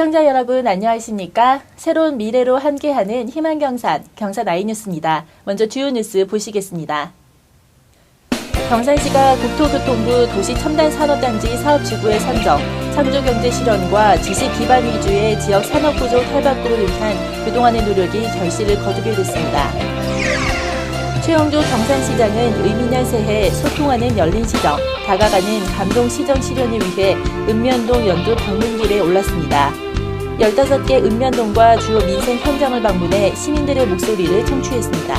시청자 여러분 안녕하십니까? 새로운 미래로 함께하는 희망경산, 경산 아이뉴스입니다. 먼저 주요 뉴스 보시겠습니다. 경산시가 국토교통부 도시첨단산업단지 사업지구의 선정, 창조경제 실현과 지식 기반 위주의 지역 산업구조 탈바꿈을 위한 그동안의 노력이 결실을 거두게 됐습니다. 최영조 경산시장은 의미년 새해 소통하는 열린 시정, 다가가는 감동 시정 실현을 위해 읍면동 연두 방문길에 올랐습니다. 15개 읍면동과 주요 민생 현장을 방문해 시민들의 목소리를 청취했습니다.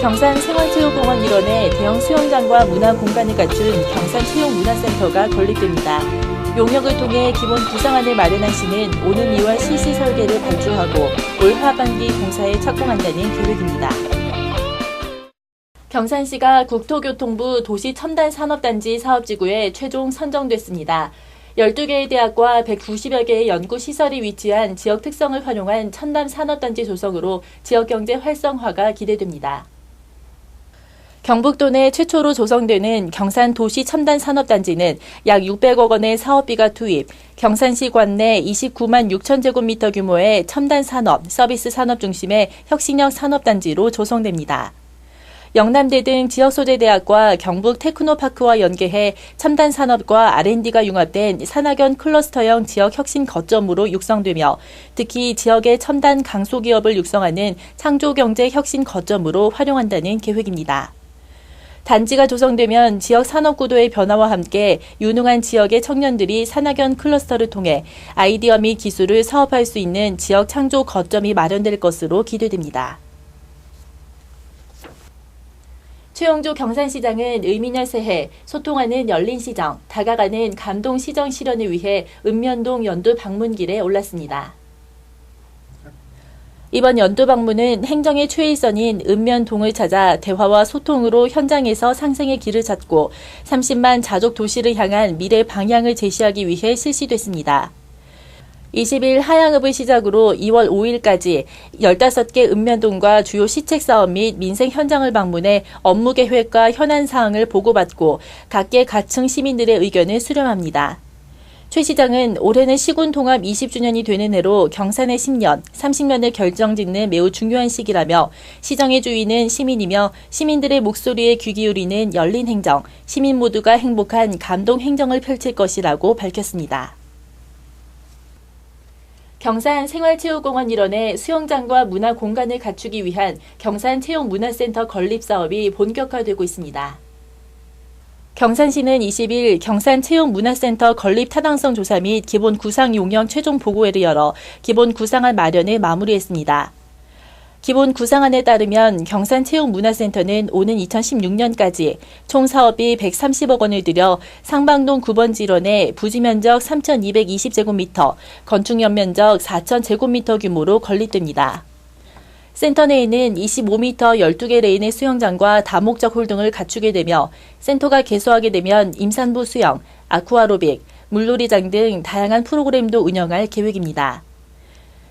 경산 생활체육공원 일원에 대형 수영장과 문화공간을 갖춘 경산체육문화센터가 건립됩니다. 용역을 통해 기본 구상안을 마련한 시는 오는 2월 실시 설계를 발주하고 올 하반기 공사에 착공한다는 계획입니다. 경산시가 국토교통부 도시첨단산업단지 사업지구에 최종 선정됐습니다. 12개의 대학과 190여 개의 연구시설이 위치한 지역 특성을 활용한 첨단산업단지 조성으로 지역경제 활성화가 기대됩니다. 경북도 내 최초로 조성되는 경산 도시첨단산업단지는 약 600억 원의 사업비가 투입, 경산시 관내 29만 6천 제곱미터 규모의 첨단산업, 서비스 산업 중심의 혁신형 산업단지로 조성됩니다. 영남대 등 지역소재대학과 경북 테크노파크와 연계해 첨단산업과 R&D가 융합된 산학연 클러스터형 지역 혁신 거점으로 육성되며 특히 지역의 첨단 강소기업을 육성하는 창조경제 혁신 거점으로 활용한다는 계획입니다. 단지가 조성되면 지역 산업구도의 변화와 함께 유능한 지역의 청년들이 산학연 클러스터를 통해 아이디어 및 기술을 사업할 수 있는 지역 창조 거점이 마련될 것으로 기대됩니다. 최영조 경산시장은 의미년 새해 소통하는 열린 시정, 다가가는 감동 시정 실현을 위해 읍면동 연두 방문길에 올랐습니다. 이번 연두 방문은 행정의 최일선인 읍면동을 찾아 대화와 소통으로 현장에서 상생의 길을 찾고 30만 자족 도시를 향한 미래 방향을 제시하기 위해 실시됐습니다. 20일 하양읍을 시작으로 2월 5일까지 15개 읍면동과 주요 시책 사업 및 민생 현장을 방문해 업무 계획과 현안 사항을 보고받고 각계 가층 시민들의 의견을 수렴합니다. 최 시장은 올해는 시군 통합 20주년이 되는 해로 경산의 10년, 30년을 결정짓는 매우 중요한 시기라며 시정의 주인은 시민이며 시민들의 목소리에 귀 기울이는 열린 행정, 시민 모두가 행복한 감동 행정을 펼칠 것이라고 밝혔습니다. 경산 생활체육공원 일원에 수영장과 문화공간을 갖추기 위한 경산체육문화센터 건립 사업이 본격화되고 있습니다. 경산시는 20일 경산체육문화센터 건립 타당성 조사 및 기본 구상 용역 최종 보고회를 열어 기본 구상안 마련을 마무리했습니다. 기본 구상안에 따르면 경산체육문화센터는 오는 2016년까지 총 사업비 130억 원을 들여 상방동 9번지 일원에 부지 면적 3,220제곱미터, 건축 연면적 4,000제곱미터 규모로 건립됩니다. 센터 내에는 25m 12개 레인의 수영장과 다목적 홀 등을 갖추게 되며 센터가 개소하게 되면 임산부 수영, 아쿠아로빅, 물놀이장 등 다양한 프로그램도 운영할 계획입니다.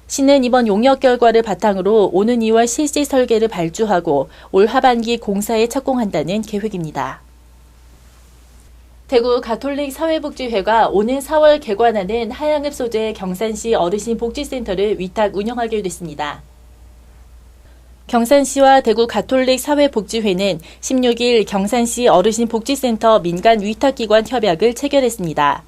시는 이번 용역 결과를 바탕으로 오는 2월 실시 설계를 발주하고 올 하반기 공사에 착공한다는 계획입니다. 대구 가톨릭 사회복지회가 오는 4월 개관하는 하양읍 소재 경산시 어르신복지센터를 위탁 운영하게 됐습니다. 경산시와 대구 가톨릭 사회복지회는 16일 경산시 어르신복지센터 민간 위탁기관 협약을 체결했습니다.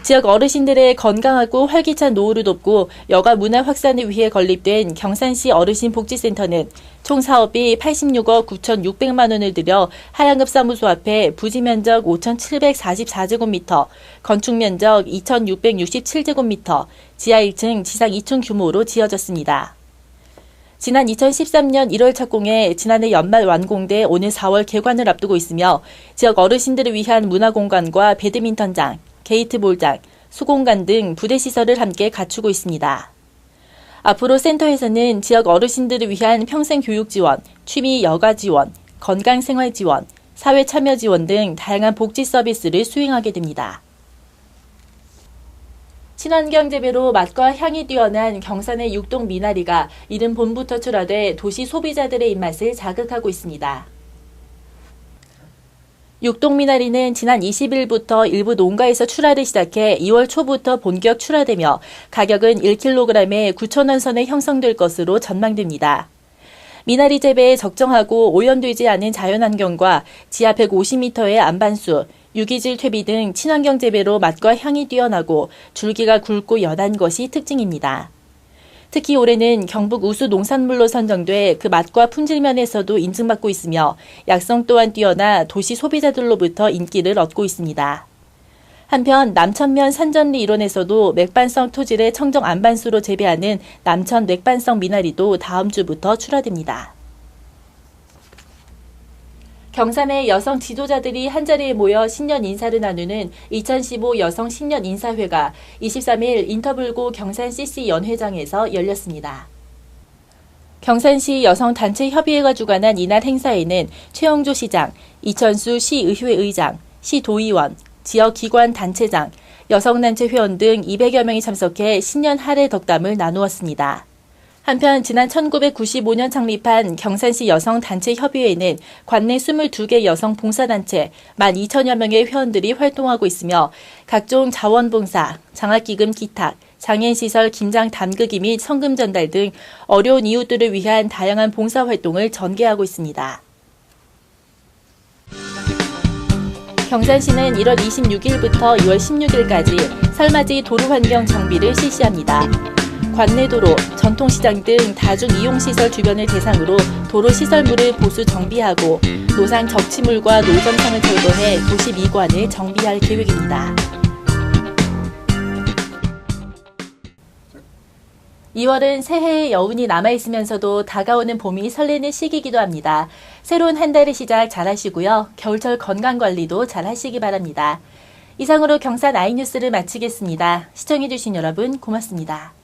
지역 어르신들의 건강하고 활기찬 노후를 돕고 여가 문화 확산을 위해 건립된 경산시 어르신복지센터는 총 사업비 86억 9,600만 원을 들여 하양읍 사무소 앞에 부지 면적 5,744제곱미터, 건축 면적 2,667제곱미터, 지하 1층, 지상 2층 규모로 지어졌습니다. 지난 2013년 1월 착공해 지난해 연말 완공돼 오늘 4월 개관을 앞두고 있으며 지역 어르신들을 위한 문화공간과 배드민턴장, 게이트볼장, 수공간 등 부대시설을 함께 갖추고 있습니다. 앞으로 센터에서는 지역 어르신들을 위한 평생교육 지원, 취미 여가 지원, 건강생활 지원, 사회참여 지원 등 다양한 복지 서비스를 수행하게 됩니다. 친환경 재배로 맛과 향이 뛰어난 경산의 육동 미나리가 이른 봄부터 출하돼 도시 소비자들의 입맛을 자극하고 있습니다. 육동미나리는 지난 20일부터 일부 농가에서 출하를 시작해 2월 초부터 본격 출하되며 가격은 1kg에 9,000원 선에 형성될 것으로 전망됩니다. 미나리 재배에 적정하고 오염되지 않은 자연환경과 지하 150m의 안반수, 유기질 퇴비 등 친환경 재배로 맛과 향이 뛰어나고 줄기가 굵고 연한 것이 특징입니다. 특히 올해는 경북 우수 농산물로 선정돼 그 맛과 품질 면에서도 인증받고 있으며 약성 또한 뛰어나 도시 소비자들로부터 인기를 얻고 있습니다. 한편 남천면 산전리 일원에서도 맥반석 토질의 청정 안반수로 재배하는 남천 맥반석 미나리도 다음 주부터 출하됩니다. 경산의 여성 지도자들이 한자리에 모여 신년 인사를 나누는 2015 여성 신년 인사회가 23일 인터블고 경산 CC 연회장에서 열렸습니다. 경산시 여성단체협의회가 주관한 이날 행사에는 최영조 시장, 이천수 시의회 의장, 시도의원, 지역기관 단체장, 여성단체 회원 등 200여 명이 참석해 신년 할애 덕담을 나누었습니다. 한편 지난 1995년 창립한 경산시 여성단체협의회는 관내 22개 여성 봉사단체 12,000여 명의 회원들이 활동하고 있으며 각종 자원봉사, 장학기금 기탁, 장애인시설 김장 담그기 및 성금 전달 등 어려운 이웃들을 위한 다양한 봉사활동을 전개하고 있습니다. 경산시는 1월 26일부터 2월 16일까지 설맞이 도로환경 정비를 실시합니다. 관내도로, 전통시장 등 다중이용시설 주변을 대상으로 도로시설물을 보수 정비하고 노상 적치물과 노점상을 제거해 도시 미관을 정비할 계획입니다. 2월은 새해의 여운이 남아있으면서도 다가오는 봄이 설레는 시기이기도 합니다. 새로운 한 달의 시작 잘하시고요. 겨울철 건강관리도 잘하시기 바랍니다. 이상으로 경산 아이뉴스를 마치겠습니다. 시청해주신 여러분 고맙습니다.